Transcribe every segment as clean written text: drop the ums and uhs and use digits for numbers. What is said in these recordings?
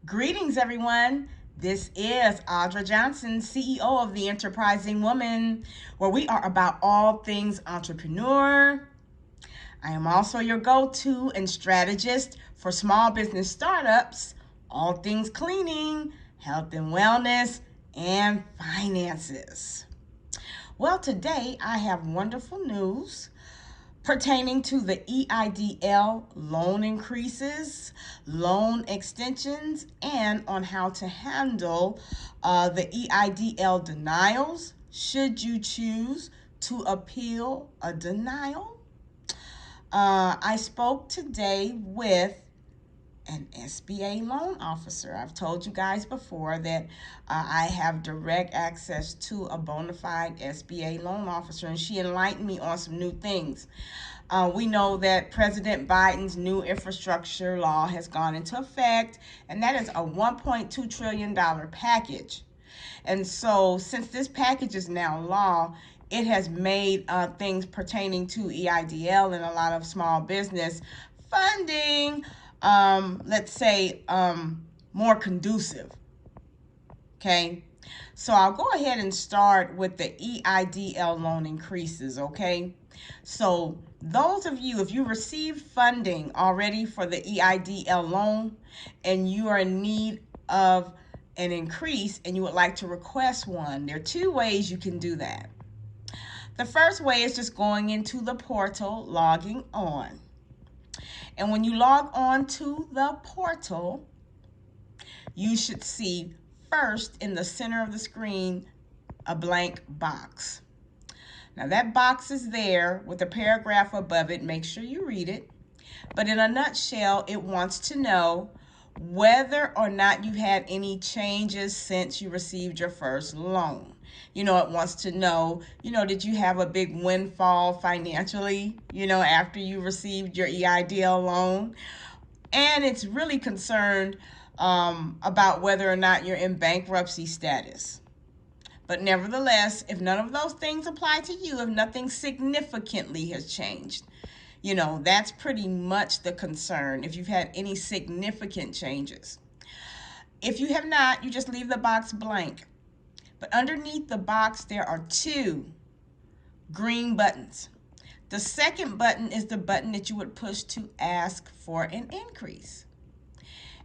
Greetings, everyone. This is Audra Johnson, CEO of The Enterprising Woman, where we are about all things entrepreneur. I am also your go-to and strategist for small business startups, all things cleaning, health and wellness, and finances. Well, today I have wonderful news pertaining to the EIDL loan increases, loan extensions, and on how to handle the EIDL denials should you choose to appeal a denial. I spoke today with an SBA loan officer. I've told you guys before that I have direct access to a bona fide SBA loan officer, and she enlightened me on some new things. We know that President Biden's new infrastructure law has gone into effect, and that is a $1.2 trillion package. And so, since this package is now law, it has made things pertaining to EIDL and a lot of small business funding, let's say, more conducive. Okay, so I'll go ahead and start with the EIDL loan increases. Okay, so those of you, if you received funding already for the EIDL loan and you are in need of an increase and you would like to request one, there are two ways you can do that. The first way is just going into the portal, logging on. And when you log on to the portal, you should see first in the center of the screen a blank box. Now that box is there with a paragraph above it. Make sure you read it. But in a nutshell, it wants to know whether or not you had any changes since you received your first loan. It wants to know, did you have a big windfall financially, after you received your EIDL loan? And it's really concerned about whether or not you're in bankruptcy status. But nevertheless, if none of those things apply to you, if nothing significantly has changed, that's pretty much the concern, if you've had any significant changes. If you have not, you just leave the box blank. But underneath the box, there are two green buttons. The second button is the button that you would push to ask for an increase.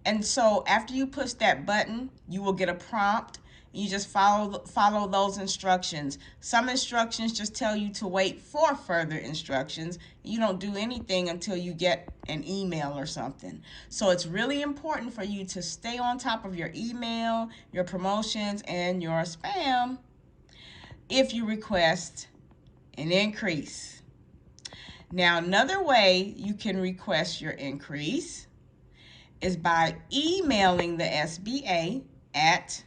And so after you push that button, you will get a prompt. You just follow those instructions. Some instructions just tell you to wait for further instructions. You don't do anything until you get an email or something. So it's really important for you to stay on top of your email, your promotions, and your spam if you request an increase. Now, another way you can request your increase is by emailing the SBA at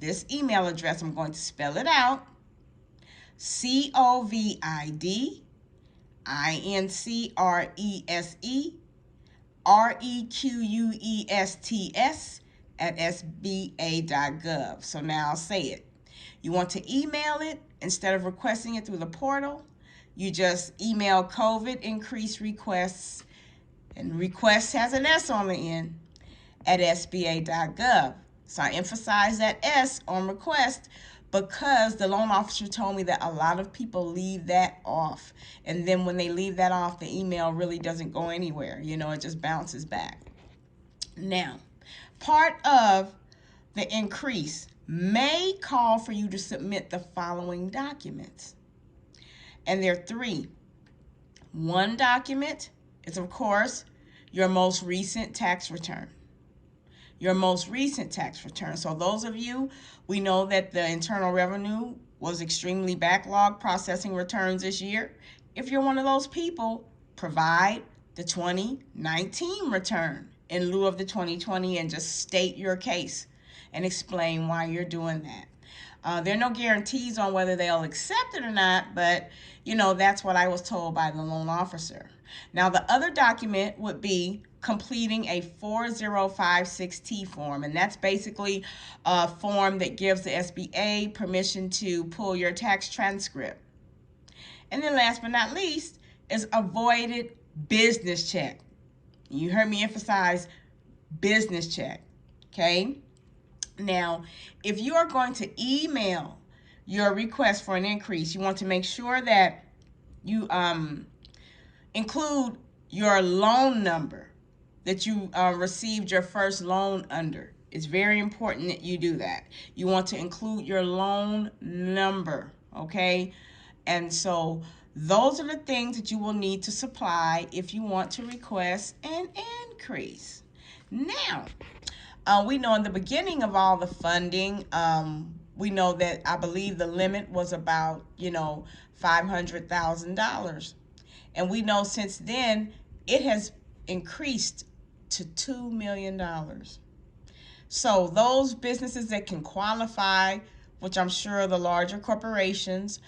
this email address. I'm going to spell it out. COVIDINCREQUESTS@sba.gov. So now I'll say it. You want to email it instead of requesting it through the portal. You just email COVID increase requests, and request has an S on the end, at sba.gov. So I emphasize that S on request because the loan officer told me that a lot of people leave that off. And then when they leave that off, the email really doesn't go anywhere. It just bounces back. Now, part of the increase may call for you to submit the following documents. And there are three. One document is, of course, your most recent tax return. Your most recent tax return. So those of you, we know that the Internal Revenue was extremely backlogged processing returns this year. If you're one of those people, provide the 2019 return in lieu of the 2020 and just state your case and explain why you're doing that. There are no guarantees on whether they'll accept it or not, but that's what I was told by the loan officer. Now, the other document would be completing a 4056T form, and that's basically a form that gives the SBA permission to pull your tax transcript. And then last but not least is avoided business check. You heard me emphasize business check. Okay. Now, if you are going to email your request for an increase, you want to make sure that you include your loan number that you received your first loan under. It's very important that you do that. You want to include your loan number, okay? And so those are the things that you will need to supply if you want to request an increase. Now, we know in the beginning of all the funding, we know that I believe the limit was about, $500,000. And we know since then it has increased to $2 million. So those businesses that can qualify, which I'm sure the larger corporations,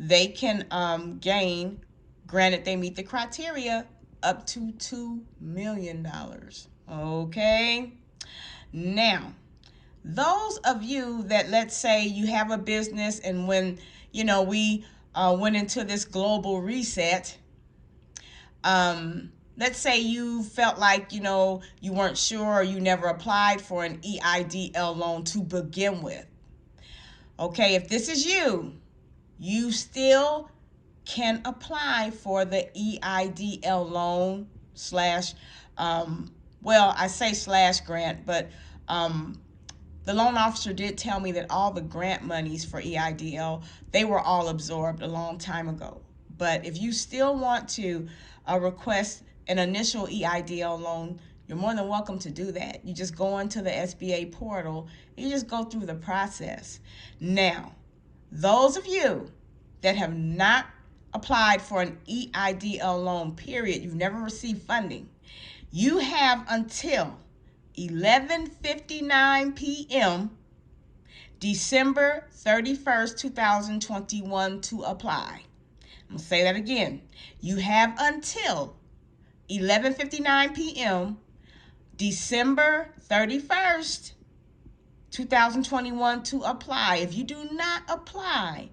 they can gain, granted they meet the criteria, up to $2 million. Okay? Now, those of you that, let's say you have a business and when, we went into this global reset, let's say you felt like, you weren't sure or you never applied for an EIDL loan to begin with. Okay, if this is you, you still can apply for the EIDL loan slash, I say slash grant, but the loan officer did tell me that all the grant monies for EIDL, they were all absorbed a long time ago. But if you still want to request an initial EIDL loan, you're more than welcome to do that. You just go into the SBA portal, and you just go through the process. Now, those of you that have not applied for an EIDL loan, period, you've never received funding, you have until 11:59 p.m. December 31st, 2021 to apply. I'm going to say that again. You have until 11:59 p.m. December 31st, 2021 to apply. If you do not apply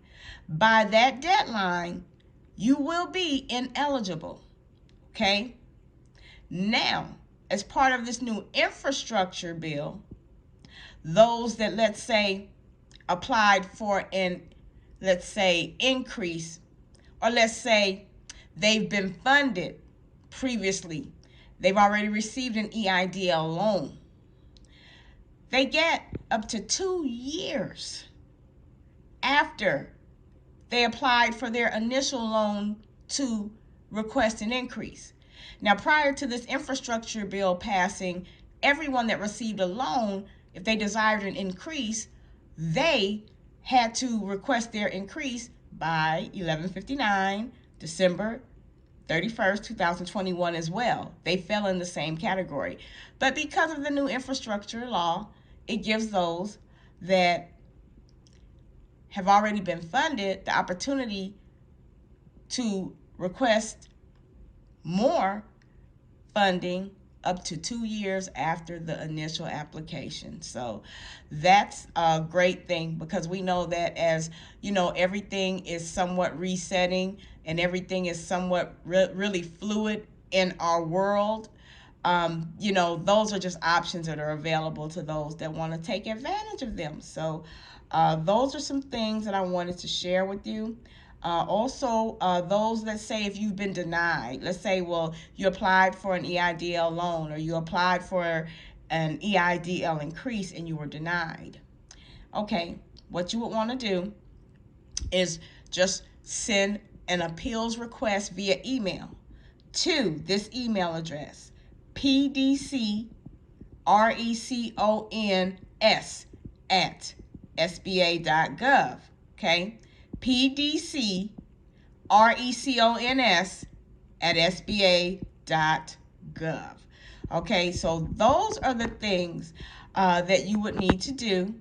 by that deadline, you will be ineligible. Okay? Now, as part of this new infrastructure bill, those that, let's say, applied for an, let's say, increase, or let's say they've been funded previously, they've already received an EIDL loan, they get up to 2 years after they applied for their initial loan to request an increase. Now, prior to this infrastructure bill passing, everyone that received a loan, if they desired an increase, they had to request their increase by 11:59, December 31st, 2021 as well. They fell in the same category. But because of the new infrastructure law, it gives those that have already been funded the opportunity to request more funding up to 2 years after the initial application. So that's a great thing, because we know that, as everything is somewhat resetting and everything is somewhat really fluid in our world. Those are just options that are available to those that want to take advantage of them. So those are some things that I wanted to share with you. Also, those that say, if you've been denied, let's say, well, you applied for an EIDL loan or you applied for an EIDL increase and you were denied. Okay, what you would want to do is just send an appeals request via email to this email address, pdcrecons@sba.gov. Okay, pdcrecons@sba.gov. Okay, so those are the things that you would need to do.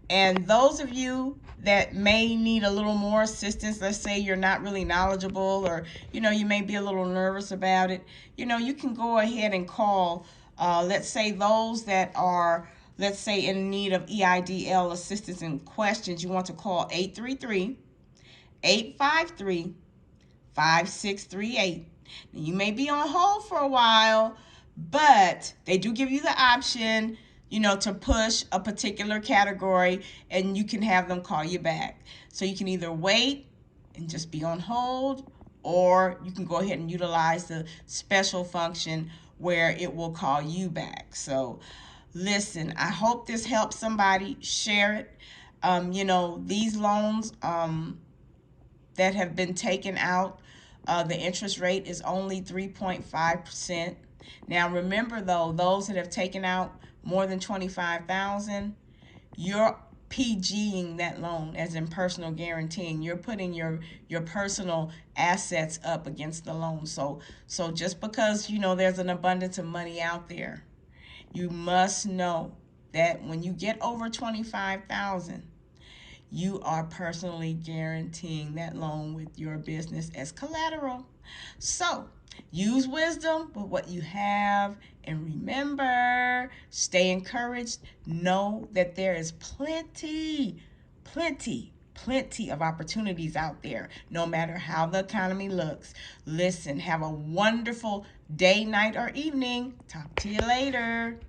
And those of you that may need a little more assistance, let's say you're not really knowledgeable, or you may be a little nervous about it, you can go ahead and call, let's say those that are, let's say, in need of EIDL assistance and questions. You want to call 833-853-5638. You may be on hold for a while, but they do give you the option to push a particular category, and you can have them call you back. So you can either wait and just be on hold, or you can go ahead and utilize the special function where it will call you back. So listen, I hope this helps somebody. Share it. These loans that have been taken out, the interest rate is only 3.5%. Now remember though, those that have taken out more than 25,000, you're PGing that loan, as in personal guaranteeing. You're putting your personal assets up against the loan. So just because there's an abundance of money out there, you must know that when you get over 25,000, you are personally guaranteeing that loan with your business as collateral. So use wisdom with what you have, and remember, stay encouraged. Know that there is plenty of opportunities out there, no matter how the economy looks. Listen, have a wonderful day, night, or evening. Talk to you later.